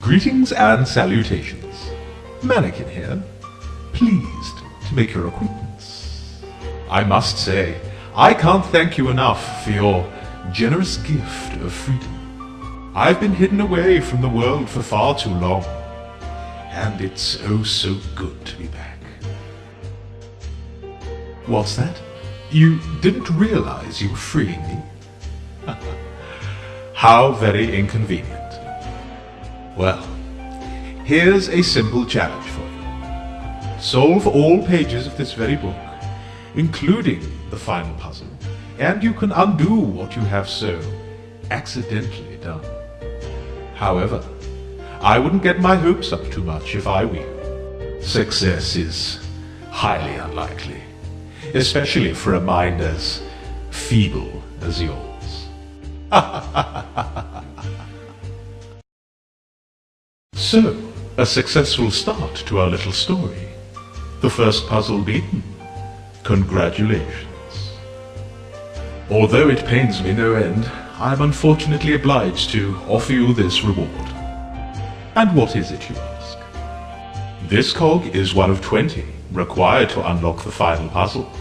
Greetings and salutations. Mannequin here. Pleased to make your acquaintance. I must say, I can't thank you enough for your generous gift of freedom. I've been hidden away from the world for far too long, and it's oh so good to be back. What's that? You didn't realize you were freeing me? How very inconvenient. Well, here's a simple challenge for you. Solve all pages of this very book, including the final puzzle, and you can undo what you have so accidentally done. However, I wouldn't get my hopes up too much if I were you. Success is highly unlikely, especially for a mind as feeble as yours. So, a successful start to our little story. The first puzzle beaten. Congratulations. Although it pains me no end, I am unfortunately obliged to offer you this reward. And what is it, you ask? This cog is one of 20 required to unlock the final puzzle,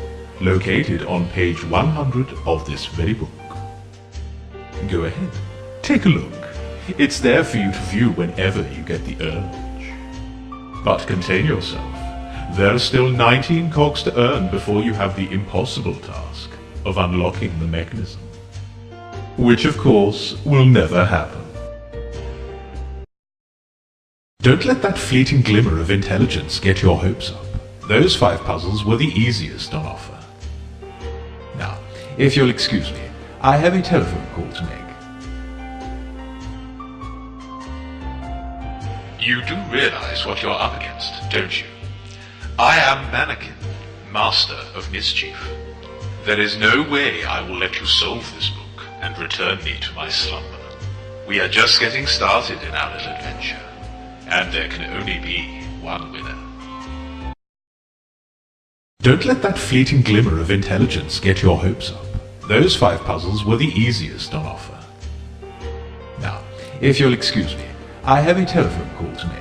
located on page 100 of this very book. Go ahead, take a look. It's there for you to view whenever you get the urge. But contain yourself. There are still 19 cogs to earn before you have the impossible task of unlocking the mechanism. Which, of course, will never happen. Don't let that fleeting glimmer of intelligence get your hopes up. Those 5 puzzles were the easiest on offer. Now, if you'll excuse me, I have a telephone call to make. You do realize what you're up against, don't you? I am Mannequin, Master of Mischief. There is no way I will let you solve this book and return me to my slumber. We are just getting started in our little adventure, and there can only be one winner. Don't let that fleeting glimmer of intelligence get your hopes up. Those 5 puzzles were the easiest on offer. Now, if you'll excuse me, I have a telephone call to make.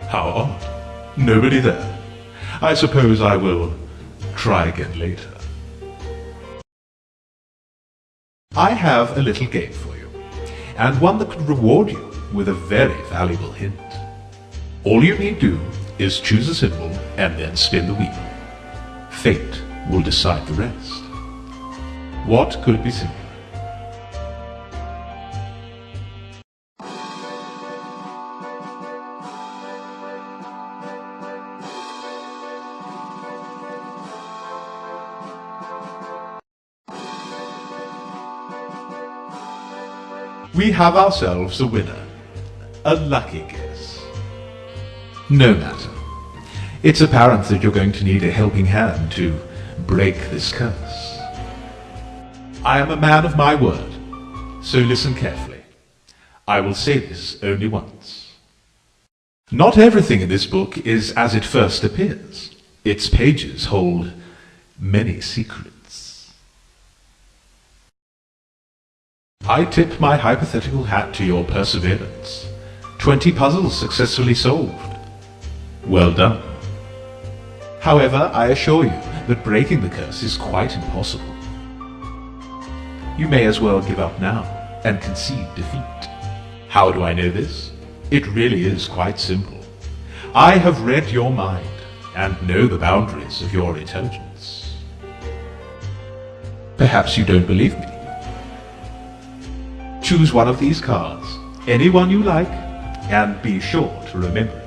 How odd. Nobody there. I suppose I will try again later. I have a little game for you, and one that could reward you with a very valuable hint. All you need do is choose a symbol and then spin the wheel. Fate will decide the rest. What could be simpler? We have ourselves a winner. A lucky guess. No matter. It's apparent that you're going to need a helping hand to break this curse. I am a man of my word, so listen carefully. I will say this only once. Not everything in this book is as it first appears. Its pages hold many secrets. I tip my hypothetical hat to your perseverance. 20 puzzles successfully solved. Well done. However, I assure you that breaking the curse is quite impossible. You may as well give up now and concede defeat. How do I know this? It really is quite simple. I have read your mind and know the boundaries of your intelligence. Perhaps you don't believe me. Choose one of these cards, any one you like, and be sure to remember it.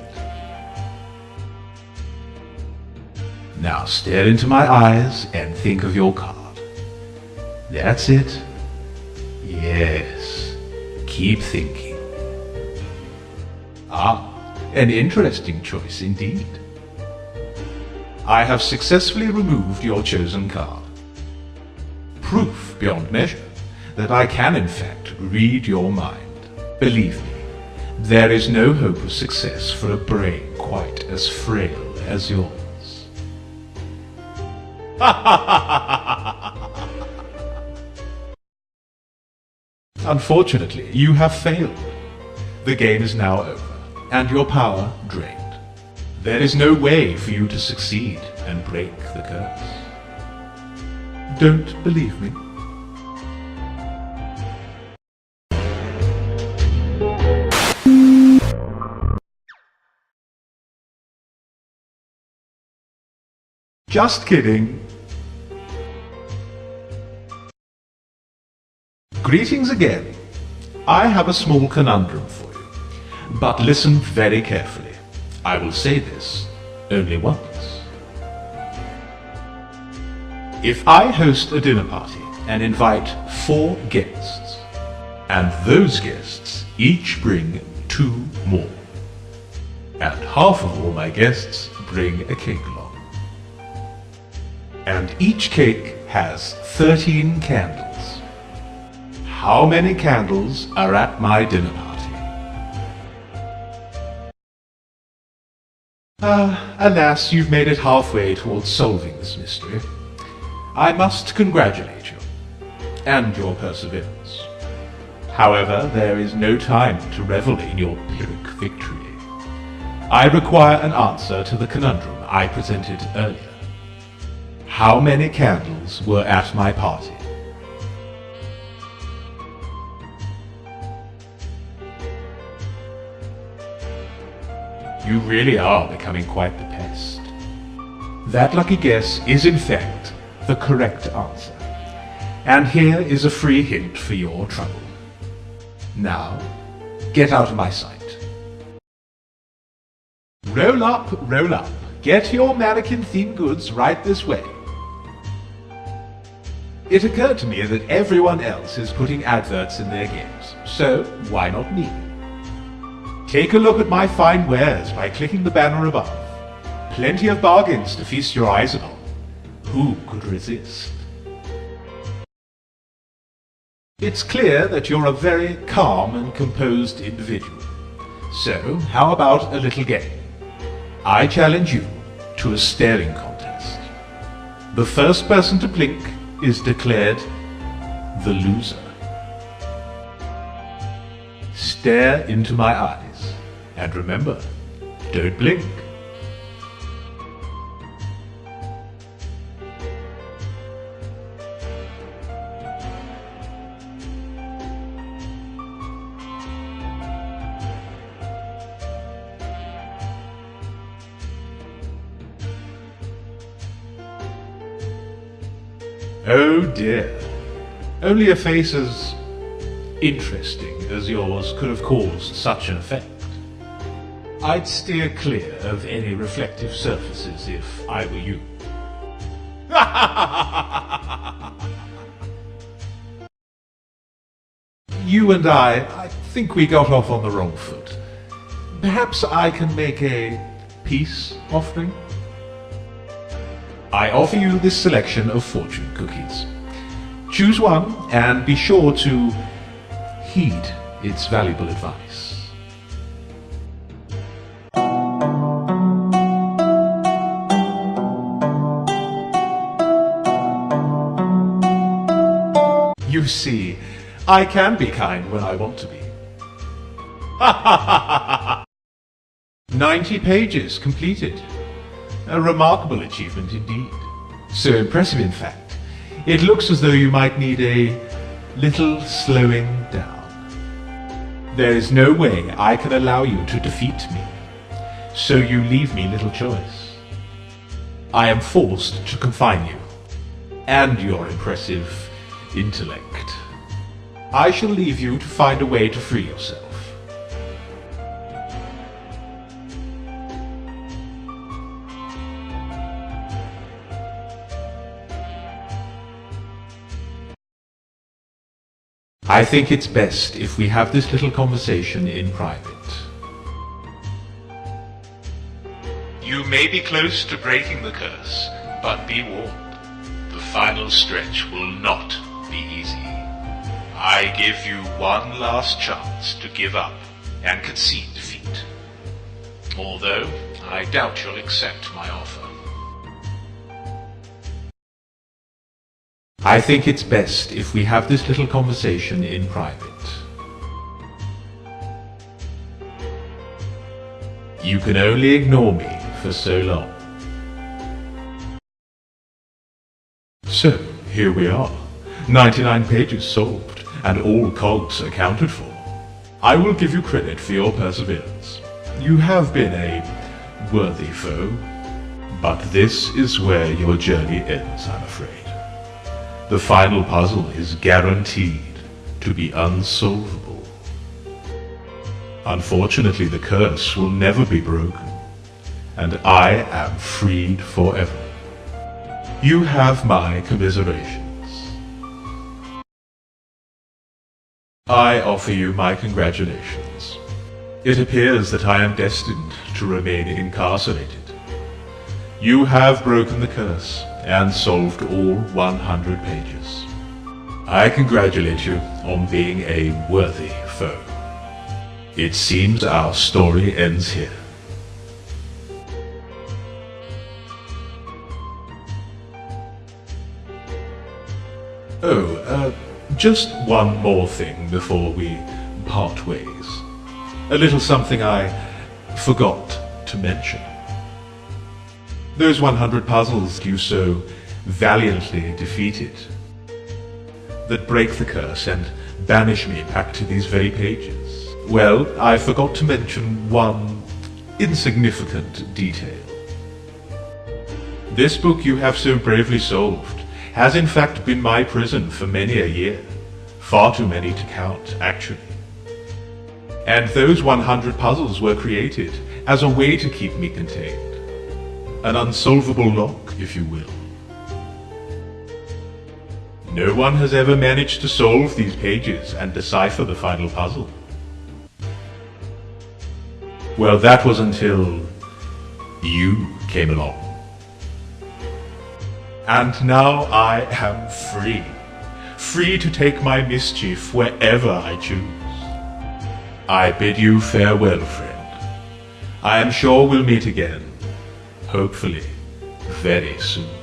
Now stare into my eyes and think of your card. That's it. Yes, keep thinking. Ah, an interesting choice indeed. I have successfully removed your chosen card. Proof beyond measure that I can in fact read your mind. Believe me, there is no hope of success for a brain quite as frail as yours. Unfortunately, you have failed. The game is now over, and your power drained. There is no way for you to succeed and break the curse. Don't believe me? Just kidding. Greetings again. I have a small conundrum for you, but listen very carefully. I will say this only once. If I host a dinner party and invite 4 guests, and those guests each bring 2 more, and half of all my guests bring a cake along, and each cake has 13 candles, how many candles are at my dinner party? Alas, you've made it halfway towards solving this mystery. I must congratulate you, and your perseverance. However, there is no time to revel in your Pyrrhic victory. I require an answer to the conundrum I presented earlier. How many candles were at my party? You really are becoming quite the pest. That lucky guess is in fact the correct answer. And here is a free hint for your trouble. Now, get out of my sight. Roll up, roll up. Get your mannequin-themed goods right this way. It occurred to me that everyone else is putting adverts in their games, so why not me? Take a look at my fine wares by clicking the banner above. Plenty of bargains to feast your eyes upon. Who could resist? It's clear that you're a very calm and composed individual. So, how about a little game? I challenge you to a staring contest. The first person to blink is declared the loser. Stare into my eyes, and remember, don't blink. Oh dear. Only a face as interesting as yours could have caused such an effect. I'd steer clear of any reflective surfaces if I were you. You and I think we got off on the wrong foot. Perhaps I can make a peace offering? I offer you this selection of fortune cookies. Choose one and be sure to heed its valuable advice. You see, I can be kind when I want to be. 90 pages completed. A remarkable achievement indeed. So impressive, in fact. It looks as though you might need a little slowing down. There is no way I can allow you to defeat me, so you leave me little choice. I am forced to confine you, and your impressive intellect. I shall leave you to find a way to free yourself. I think it's best if we have this little conversation in private. You may be close to breaking the curse, but be warned, the final stretch will not be easy. I give you one last chance to give up and concede defeat, although I doubt you'll accept my offer. I think it's best if we have this little conversation in private. You can only ignore me for so long. So, here we are. 99 pages solved, and all cogs accounted for. I will give you credit for your perseverance. You have been a worthy foe. But this is where your journey ends, I'm afraid. The final puzzle is guaranteed to be unsolvable. Unfortunately, the curse will never be broken, and I am freed forever. You have my commiserations. I offer you my congratulations. It appears that I am destined to remain incarcerated. You have broken the curse and solved all 100 pages. I congratulate you on being a worthy foe. It seems our story ends here. Oh, just one more thing before we part ways. A little something I forgot to mention. Those 100 puzzles you so valiantly defeated, that break the curse and banish me back to these very pages. Well, I forgot to mention one insignificant detail. This book you have so bravely solved has in fact been my prison for many a year. Far too many to count, actually. And those 100 puzzles were created as a way to keep me contained. An unsolvable lock, if you will. No one has ever managed to solve these pages and decipher the final puzzle. Well, that was until you came along. And now I am free. Free to take my mischief wherever I choose. I bid you farewell, friend. I am sure we'll meet again. Hopefully, very soon.